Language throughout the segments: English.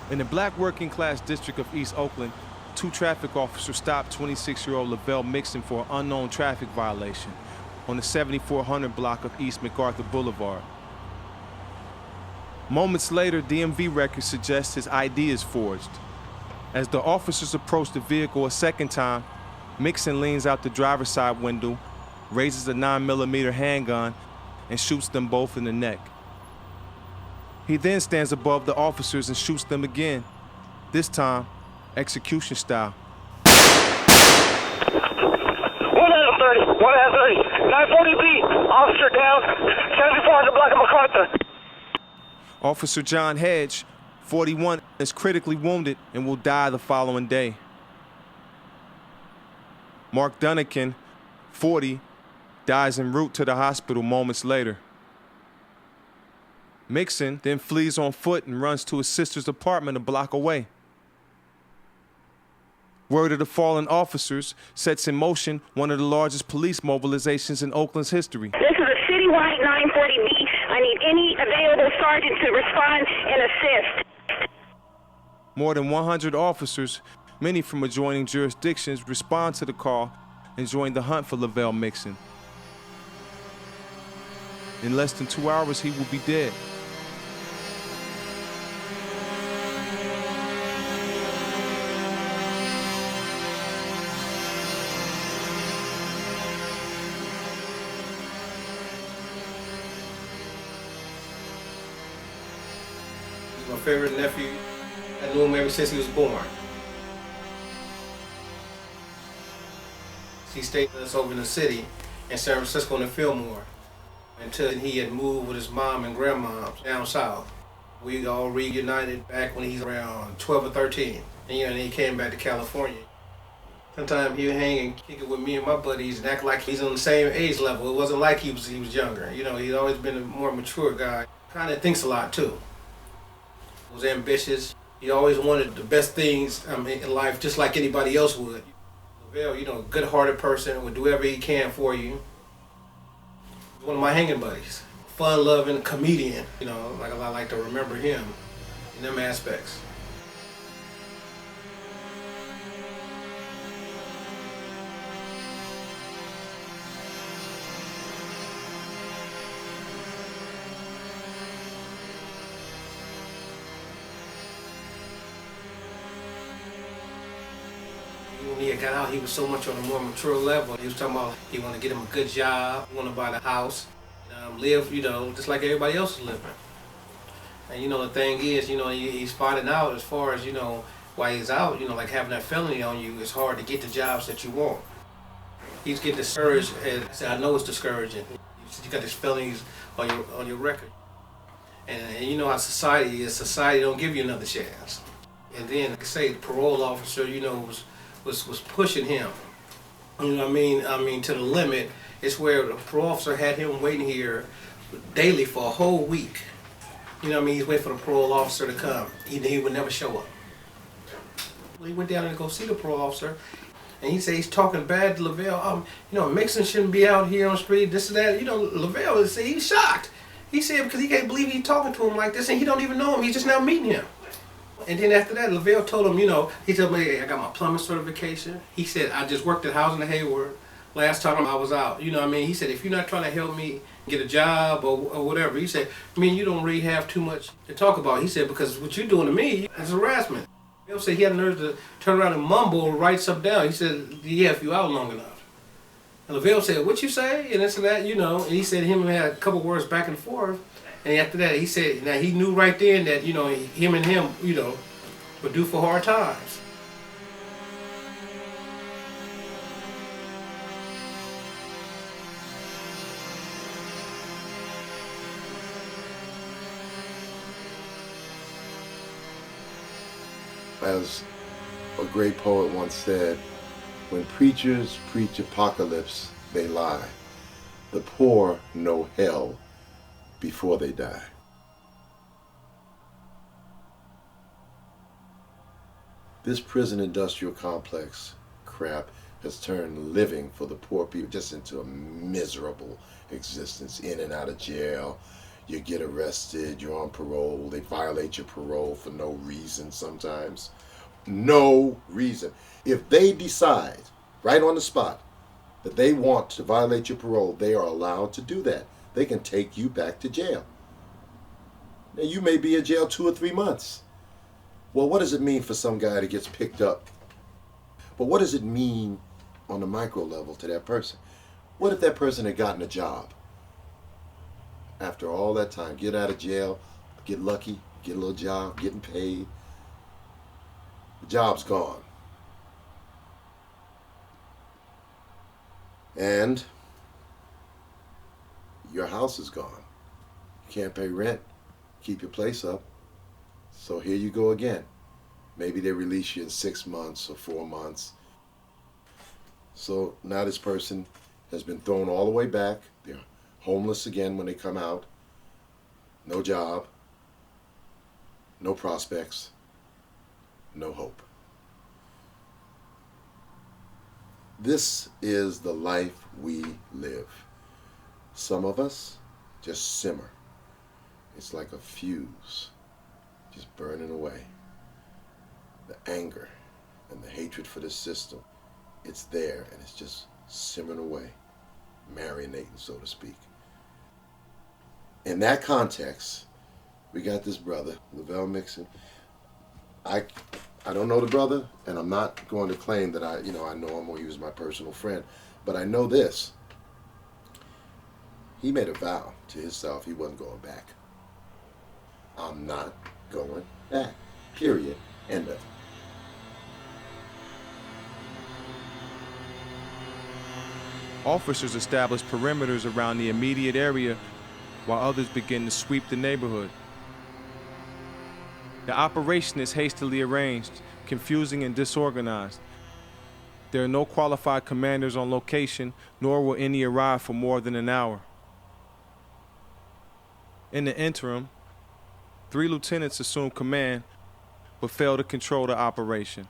In the black working class district of East Oakland, two traffic officers stopped 26-year-old Lovelle Mixon for an unknown traffic violation on the 7400 block of East MacArthur Boulevard. Moments later, DMV records suggest his ID is forged. As the officers approach the vehicle a second time, Mixon leans out the driver's side window, raises a 9mm handgun, and shoots them both in the neck. He then stands above the officers and shoots them again, this time execution style. 1 out of 30, 1 out of 30, 940B, officer down, 7400 block of MacArthur. Officer John Hedge, 41, is critically wounded and will die the following day. Mark Dunnican, 40, dies en route to the hospital moments later. Mixon then flees on foot and runs to his sister's apartment a block away. Word of the fallen officers sets in motion one of the largest police mobilizations in Oakland's history. This is a citywide 940B. I need any available sergeant to respond and assist. More than 100 officers, many from adjoining jurisdictions, respond to the call and join the hunt for Lovelle Mixon. In less than 2 hours, he will be dead. My favorite nephew. I knew him ever since he was born. He stayed with us over in the city in San Francisco in the Fillmore until he had moved with his mom and grandma down south. We all reunited back when he was around 12 or 13. And, and he came back to California. Sometimes he would hang and kick it with me and my buddies and act like he's on the same age level. It wasn't like he was younger. He'd always been a more mature guy. Kind of thinks a lot too. Was ambitious. He always wanted the best things in life, just like anybody else would. Lovelle, a good-hearted person, would do whatever he can for you. One of my hanging buddies. Fun-loving comedian. I like to remember him in them aspects. When he got out, he was so much on a more mature level. He was talking about he wanted to get him a good job, he wanted to buy the house, live, just like everybody else is living. And the thing is, he's finding out as far as, while he's out, like having that felony on you, it's hard to get the jobs that you want. He's getting discouraged, and I said, I know it's discouraging. You got these felonies on your record. And you know how society is. Society don't give you another chance. And then, like I say, the parole officer, was pushing him. To the limit. It's where the parole officer had him waiting here daily for a whole week. He's waiting for the parole officer to come. He would never show up. He went down to go see the parole officer, and he said he's talking bad to Lovelle. Mixon shouldn't be out here on the street, this and that. Lovelle, he's shocked. He said because he can't believe he's talking to him like this, and he don't even know him. He's just now meeting him. And then after that, Lovelle told him, he told me, hey, I got my plumbing certification. He said, I just worked at Housing and Hayward last time I was out. He said, if you're not trying to help me get a job or whatever, he said, you don't really have too much to talk about. He said, because what you're doing to me is harassment. Lovelle said he had the nerve to turn around and mumble and write something down. He said, yeah, if you out long enough. And Lovelle said, what you say? And this and that, and he said him and had a couple words back and forth. And after that, he said, now he knew right then that, him and him, were due for hard times. As a great poet once said, when preachers preach apocalypse, they lie. The poor know hell before they die. This prison industrial complex crap has turned living for the poor people just into a miserable existence, in and out of jail, You get arrested, you're on parole, they violate your parole for no reason sometimes. No reason. If they decide right on the spot that they want to violate your parole, they are allowed to do that. They can take you back to jail. Now, you may be in jail 2 or 3 months. Well, what does it mean for some guy that gets picked up? But what does it mean on the micro level to that person? What if that person had gotten a job? After all that time, get out of jail, get lucky, get a little job, getting paid. The job's gone. And your house is gone. You can't pay rent, keep your place up. So here you go again. Maybe they release you in 6 months or 4 months. So now this person has been thrown all the way back. They're homeless again when they come out. No job, no prospects, no hope. This is the life we live. Some of us just simmer. It's like a fuse, just burning away. The anger and the hatred for the system, it's there and it's just simmering away, marinating, so to speak. In that context, we got this brother, Lovelle Mixon. I don't know the brother, and I'm not going to claim that I know him or he was my personal friend, but I know this. He made a vow to himself he wasn't going back. I'm not going back. Period. End of. Officers establish perimeters around the immediate area while others begin to sweep the neighborhood. The operation is hastily arranged, confusing and disorganized. There are no qualified commanders on location, nor will any arrive for more than an hour. In the interim, 3 lieutenants assume command, but fail to control the operation.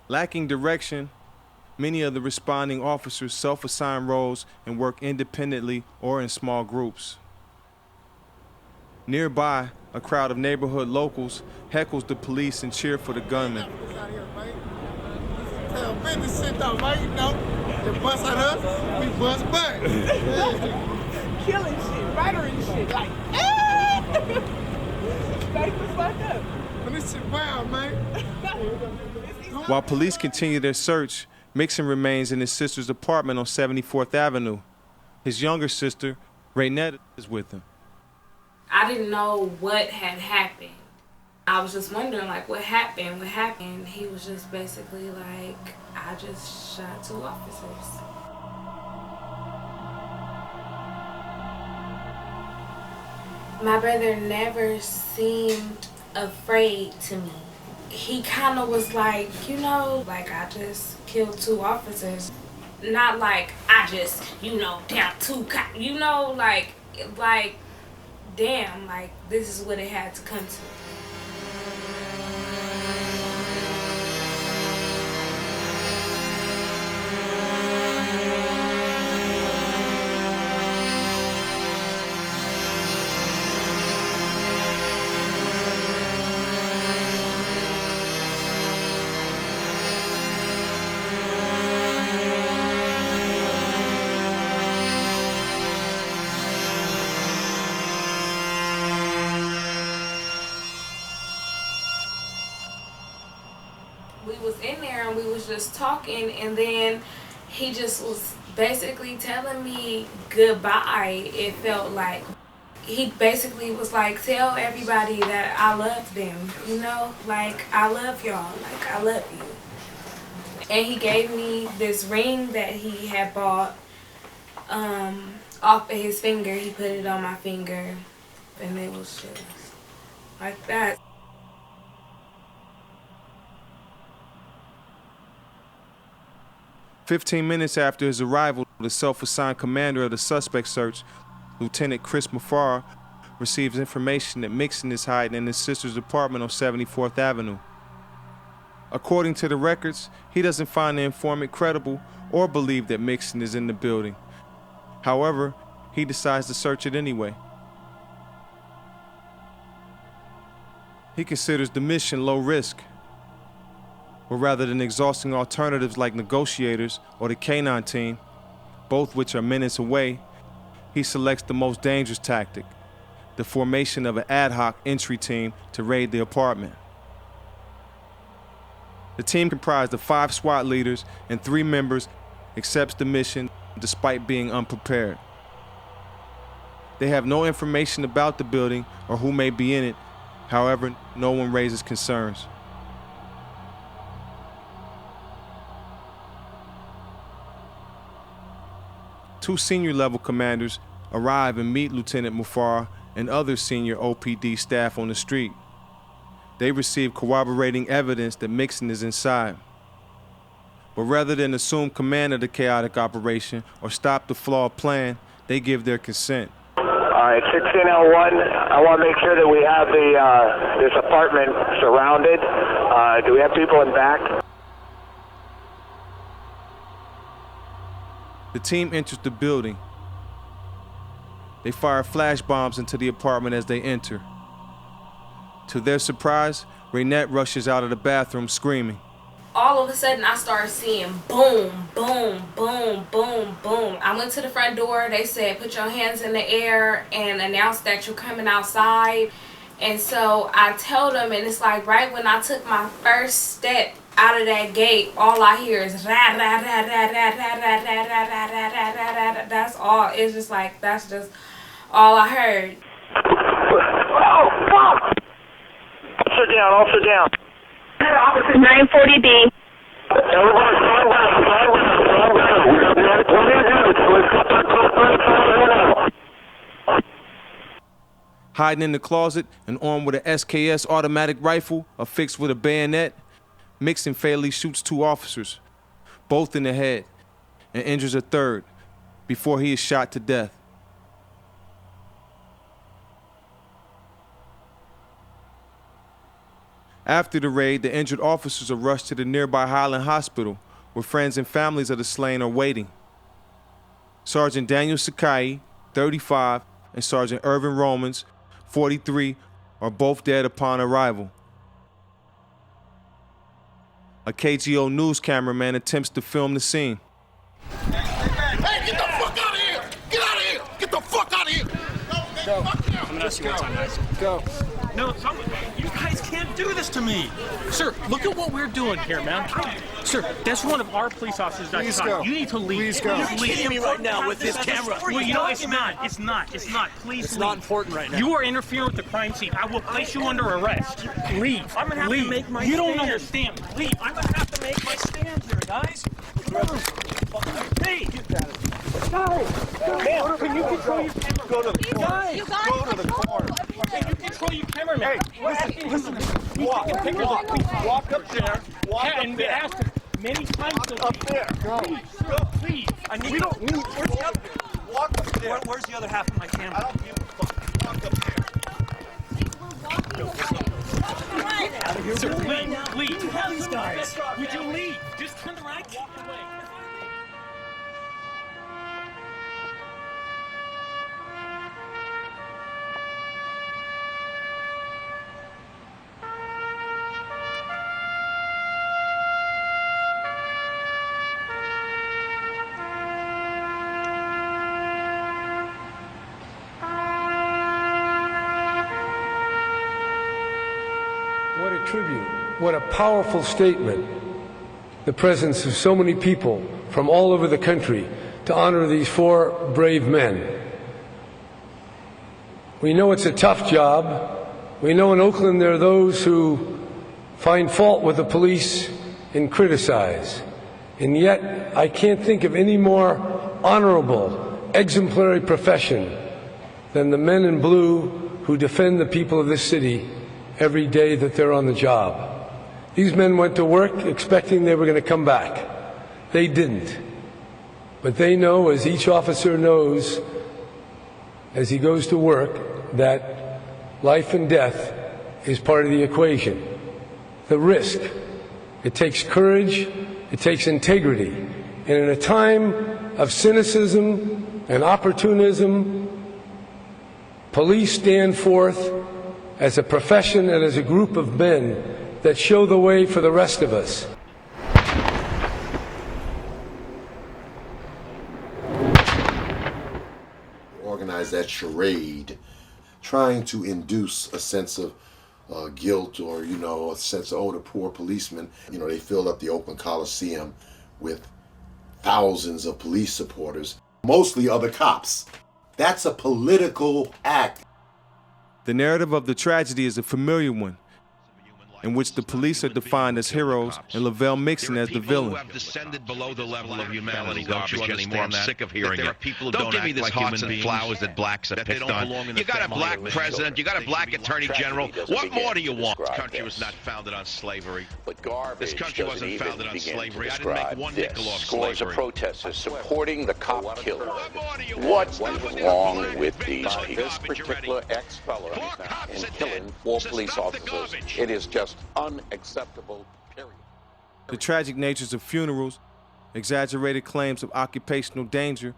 Lacking direction, many of the responding officers self-assign roles and work independently or in small groups. Nearby, a crowd of neighborhood locals heckles the police and cheer for the gunman. Tell business shit though, right? You know, they bust at us, we bust back. Killing shit, murdering shit, like, Like, what's fucked up? And this shit wild, man. While police continue their search, Mixon remains in his sister's apartment on 74th Avenue. His younger sister, Raynette, is with him. I didn't know what had happened. I was just wondering, like, what happened? He was just basically like, I just shot 2 officers. My brother never seemed afraid to me. He kind of was like, like, I just killed 2 officers. Not like, I just, down 2 cops, like, damn, like, this is what it had to come to. We was in there and we was just talking, and then he just was basically telling me goodbye. It felt like he basically was like, tell everybody that I love them, like, I love y'all, like, I love you. And he gave me this ring that he had bought off of his finger. He put it on my finger, and it was just like that. "15 minutes after his arrival, the self-assigned commander of the suspect search, Lieutenant Chris Mafara, receives information that Mixon is hiding in his sister's apartment on 74th Avenue. According to the records, he doesn't find the informant credible or believe that Mixon is in the building. However, he decides to search it anyway. He considers the mission low risk, but rather than exhausting alternatives like negotiators or the K-9 team, both which are minutes away, he selects the most dangerous tactic, the formation of an ad hoc entry team to raid the apartment. The team, comprised of 5 SWAT leaders and 3 members, accepts the mission despite being unprepared. They have no information about the building or who may be in it. However, no one raises concerns. Two senior-level commanders arrive and meet Lieutenant Mufara and other senior OPD staff on the street. They receive corroborating evidence that Mixon is inside. But rather than assume command of the chaotic operation or stop the flawed plan, they give their consent. All right, 1601. I want to make sure that we have this apartment surrounded. Do we have people in back? The team enters the building. They fire flash bombs into the apartment as they enter. To their surprise, Raynette rushes out of the bathroom screaming. All of a sudden, I started seeing boom, boom, boom, boom, boom. I went to the front door. They said, put your hands in the air and announce that you're coming outside. And so I told them, and it's like right when I took my first step out of that gate, all I hear is ra ra ra ra ra ra ra ra ra ra ra ra ra ra. That's all. It's just like, that's just all I heard. Oh, fuck! Sit down, all sit down. Officer 940B. Hiding in the closet and armed with an SKS automatic rifle affixed with a bayonet, Mixon fatally shoots 2 officers, both in the head, and injures a third before he is shot to death. After the raid, the injured officers are rushed to the nearby Highland Hospital, where friends and families of the slain are waiting. Sergeant Daniel Sakai, 35, and Sergeant Irvin Romans, 43, are both dead upon arrival. A KGO news cameraman attempts to film the scene. Hey, get the fuck out of here! Get out of here! Get the fuck out of here! Go. I'm gonna ask you one time, guys. Go. No, you guys can't do this to me. Sir, look at what we're doing here, man. Sir, that's one of our police officers that shot. You need to leave. Please go. You're kidding me right now with this camera. Well, you know, it's not. It's not. Please It's leave. not important right now. You are interfering with the crime scene. I will place you under arrest. Leave. I'm gonna have to make my stand. You don't understand. Leave. I'm gonna have to make my stand here, guys. Come on. Hey! Guys! Can you control your camera? Go to the corner. Guys! Go to the corner. Can you control your cameraman? Hey, listen. Walk up there. And we asked him many times to Up there. Go. Please. We don't need. Where's the other? Walk up there. Where's the other half of my camera? I don't give a fuck. Walk up there. Sir, please. What do you have these guys? Would you leave? Just turn around and walk away. What a tribute, what a powerful statement. The presence of so many people from all over the country to honor these 4 brave men. We know it's a tough job. We know in Oakland there are those who find fault with the police and criticize. And yet, I can't think of any more honorable, exemplary profession than the men in blue who defend the people of this city every day that they're on the job. These men went to work expecting they were going to come back. They didn't. But they know, as each officer knows, as he goes to work, that life and death is part of the equation. The risk. It takes courage. It takes integrity. And in a time of cynicism and opportunism, police stand forth as a profession and as a group of men that show the way for the rest of us. Organize that charade, trying to induce a sense of guilt, or, you know, a sense of, oh, the poor policemen. You know, they filled up the Oakland Coliseum with thousands of police supporters, mostly other cops. That's a political act. The narrative of the tragedy is a familiar one, in which the police are defined as heroes and Lovelle Mixon as the villain. Who have descended below the level of humanity. Don't you anymore? I'm sick of hearing it. Don't give me this hearts and flowers that blacks are picked on. You got a black president. You got a black attorney general. What more do you want? This country was not founded on slavery. This country wasn't founded on slavery. I didn't make one nickel off slavery. Scores of protesters supporting the cop killer. What is wrong with these people? This particular ex-fellow is killing 4 police officers. It is just unacceptable, period. The tragic natures of funerals, exaggerated claims of occupational danger,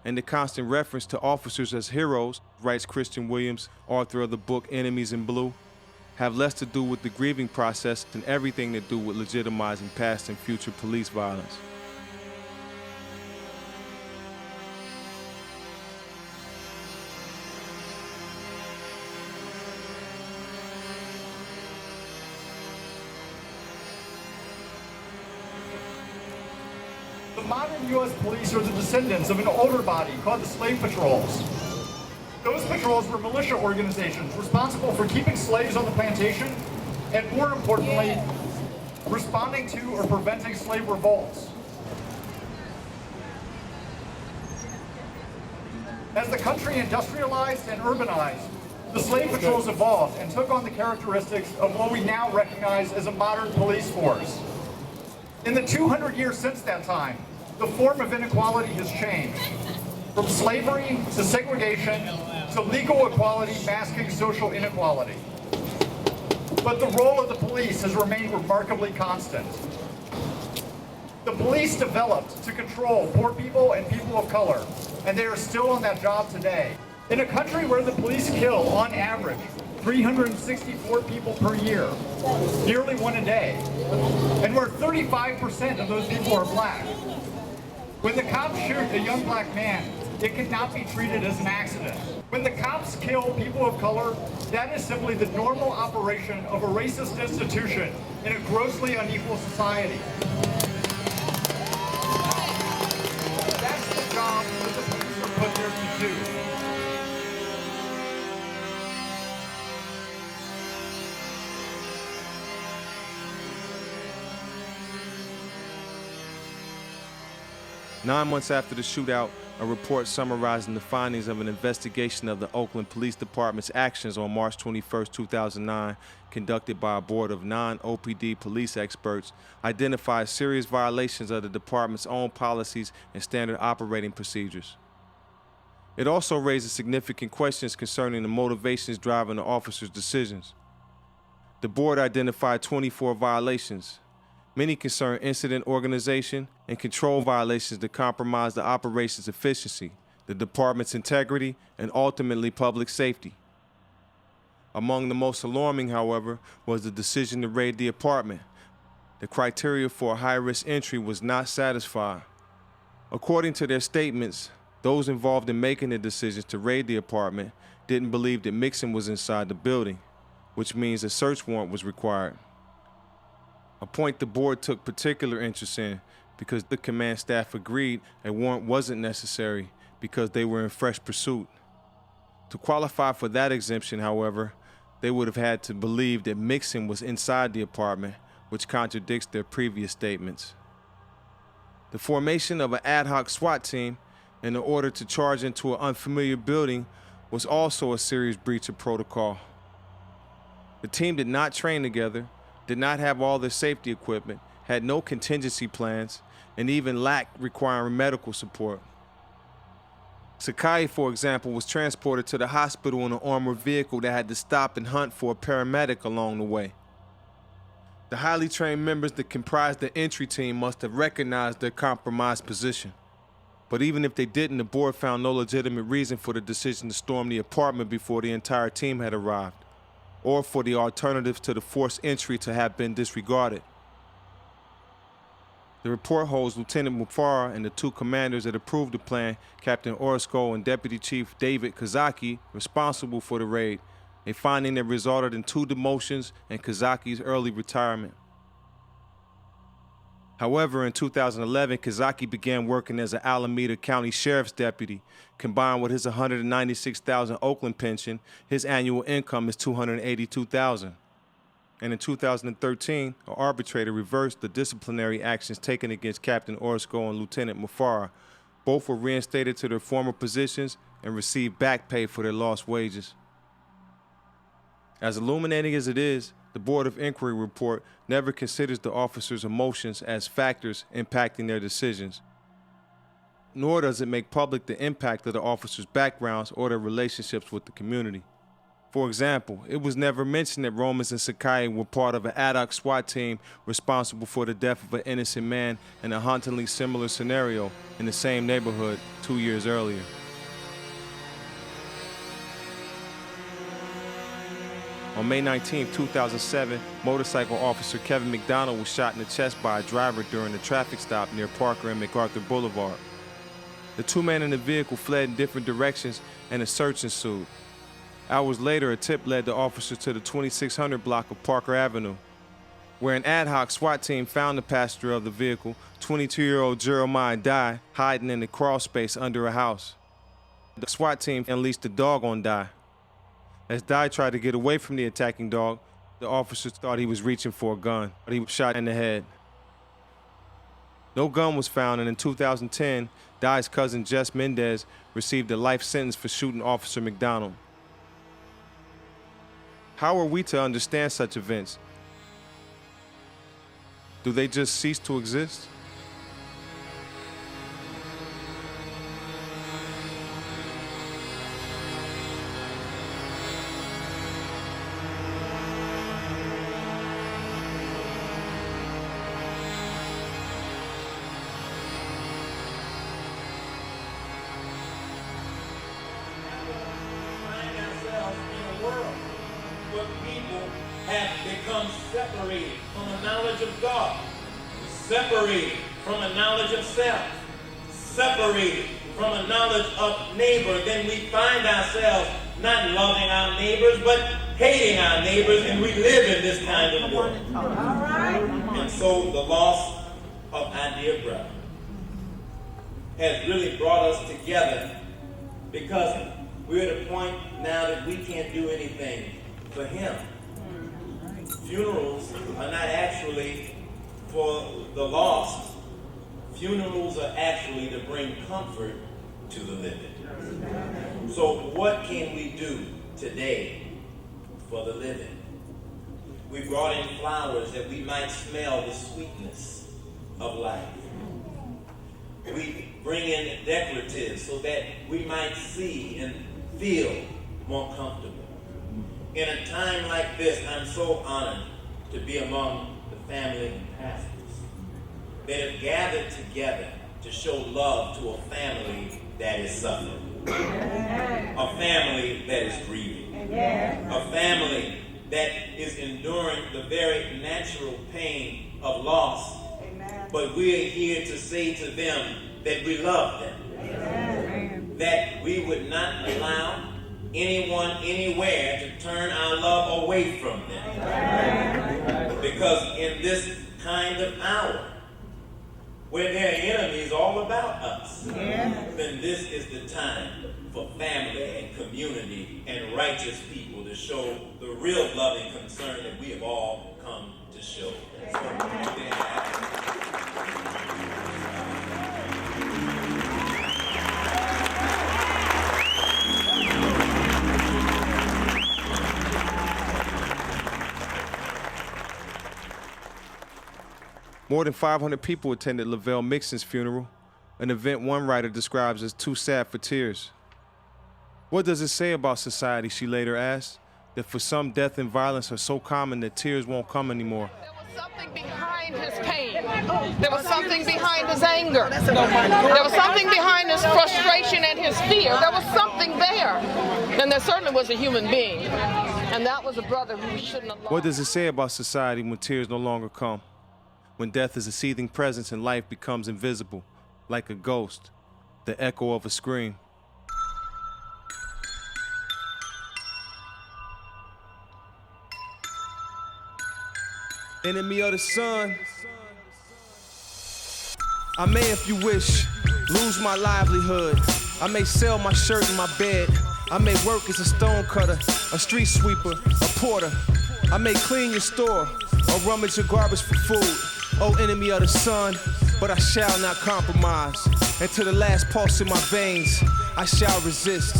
and the constant reference to officers as heroes, writes Christian Williams, author of the book Enemies in Blue, have less to do with the grieving process and everything to do with legitimizing past and future police violence. The modern U.S. police are the descendants of an older body called the slave patrols. Those patrols were militia organizations responsible for keeping slaves on the plantation and, more importantly, responding to or preventing slave revolts. As the country industrialized and urbanized, the slave patrols evolved and took on the characteristics of what we now recognize as a modern police force. In the 200 years since that time, the form of inequality has changed. From slavery to segregation to legal equality masking social inequality. But the role of the police has remained remarkably constant. The police developed to control poor people and people of color, and they are still on that job today. In a country where the police kill, on average, 364 people per year, nearly 1 a day, and where 35% of those people are black. When the cops shoot a young black man, it cannot be treated as an accident. When the cops kill people of color, that is simply the normal operation of a racist institution in a grossly unequal society. That's the job that the police are put there to do. Nine months after the shootout, a report summarizing the findings of an investigation of the Oakland Police Department's actions on March 21, 2009, conducted by a board of non-OPD police experts, identified serious violations of the department's own policies and standard operating procedures. It also raises significant questions concerning the motivations driving the officers' decisions. The board identified 24 violations. Many concern incident organization and control violations that compromise the operation's efficiency, the department's integrity, and ultimately public safety. Among the most alarming, however, was the decision to raid the apartment. The criteria for a high-risk entry was not satisfied. According to their statements, those involved in making the decisions to raid the apartment didn't believe that Mixon was inside the building, which means a search warrant was required. A point the board took particular interest in because the command staff agreed a warrant wasn't necessary because they were in fresh pursuit. To qualify for that exemption, however, they would have had to believe that Mixon was inside the apartment, which contradicts their previous statements. The formation of an ad hoc SWAT team in order to charge into an unfamiliar building was also a serious breach of protocol. The team did not train together, did not have all their safety equipment, had no contingency plans, and even lacked requiring medical support. Sakai, for example, was transported to the hospital in an armored vehicle that had to stop and hunt for a paramedic along the way. The highly trained members that comprised the entry team must have recognized their compromised position. But even if they didn't, the board found no legitimate reason for the decision to storm the apartment before the entire team had arrived. or for the alternatives to the forced entry to have been disregarded. The report holds Lieutenant Mufara and the two commanders that approved the plan, Captain Orozco and Deputy Chief David Kazaki, responsible for the raid, a finding that resulted in 2 demotions and Kazaki's early retirement. However, in 2011, Kazaki began working as an Alameda County Sheriff's Deputy. Combined with his $196,000 Oakland pension, his annual income is $282,000. And in 2013, an arbitrator reversed the disciplinary actions taken against Captain Orozco and Lieutenant Mufara. Both were reinstated to their former positions and received back pay for their lost wages. As illuminating as it is, the Board of Inquiry report never considers the officers' emotions as factors impacting their decisions, nor does it make public the impact of the officers' backgrounds or their relationships with the community. For example, it was never mentioned that Romans and Sakai were part of an ad hoc SWAT team responsible for the death of an innocent man in a hauntingly similar scenario in the same neighborhood 2 years earlier. On May 19, 2007, motorcycle officer Kevin McDonald was shot in the chest by a driver during a traffic stop near Parker and MacArthur Boulevard. The 2 men in the vehicle fled in different directions and a search ensued. Hours later, a tip led the officers to the 2600 block of Parker Avenue, where an ad hoc SWAT team found the passenger of the vehicle, 22-year-old Jeremiah Dye, hiding in the crawl space under a house. The SWAT team unleashed the dog on Dye. As Dye tried to get away from the attacking dog, the officers thought he was reaching for a gun, but he was shot in the head. No gun was found, and in 2010, Dye's cousin Jess Mendez received a life sentence for shooting Officer McDonald. How are we to understand such events? Do they just cease to exist? Separated from a knowledge of God, separated from a knowledge of self, separated from a knowledge of neighbor, then we find ourselves not loving our neighbors, but hating our neighbors, and we live in this kind of world. And so the loss of our dear brother has really brought us together, because we're at a point now that we can't do anything for him. Funerals are not actually for the lost. Funerals are actually to bring comfort to the living. So what can we do today for the living? We brought in flowers that we might smell the sweetness of life. We bring in decoratives so that we might see and feel more comfortable. In a time like this, I'm so honored to be among the family and pastors that have gathered together to show love to a family that is suffering, a family that is grieving, a family that is enduring the very natural pain of loss. But we're here to say to them that we love them, that we would not allow anyone, anywhere to turn our love away from them. Because in this kind of hour, where there are enemies all about us, then this is the time for family and community and righteous people to show the real loving concern that we have all come to show. More than 500 people attended Lovelle Mixon's funeral, an event one writer describes as too sad for tears. What does it say about society, she later asked, that for some death and violence are so common that tears won't come anymore? There was something behind his pain. There was something behind his anger. There was something behind his frustration and his fear. There was something there. And there certainly was a human being. And that was a brother who shouldn't have lost. What does it say about society when tears no longer come? When death is a seething presence and life becomes invisible, like a ghost, the echo of a scream. Enemy of the sun. I may, if you wish, lose my livelihood. I may sell my shirt in my bed. I may work as a stone cutter, a street sweeper, a porter. I may clean your store or rummage your garbage for food. Oh, enemy of the sun, but I shall not compromise. And to the last pulse in my veins, I shall resist.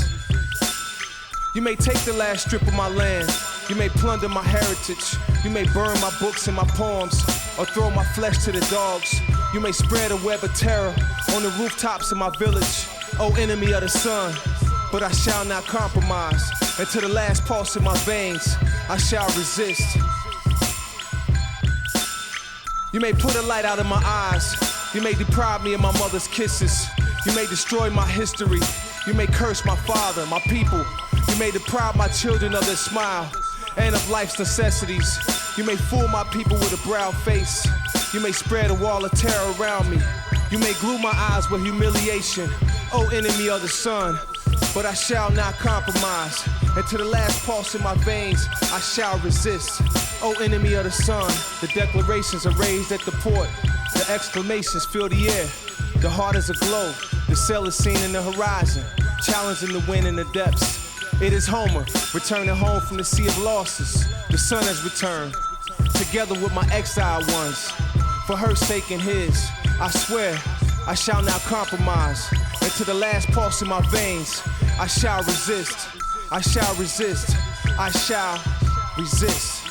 You may take the last strip of my land. You may plunder my heritage. You may burn my books and my poems, or throw my flesh to the dogs. You may spread a web of terror on the rooftops of my village. Oh, enemy of the sun, but I shall not compromise. And to the last pulse in my veins, I shall resist. You may put a light out of my eyes. You may deprive me of my mother's kisses. You may destroy my history. You may curse my father, my people. You may deprive my children of their smile and of life's necessities. You may fool my people with a brown face. You may spread a wall of terror around me. You may glue my eyes with humiliation. Oh, enemy of the sun, but I shall not compromise. And to the last pulse in my veins, I shall resist. Oh, enemy of the sun, the declarations are raised at the port. The exclamations fill the air. The heart is aglow. The sail is seen in the horizon, challenging the wind in the depths. It is Homer, returning home from the sea of losses. The sun has returned, together with my exiled ones. For her sake and his, I swear, I shall not compromise. And to the last pulse in my veins, I shall resist. I shall resist. I shall resist.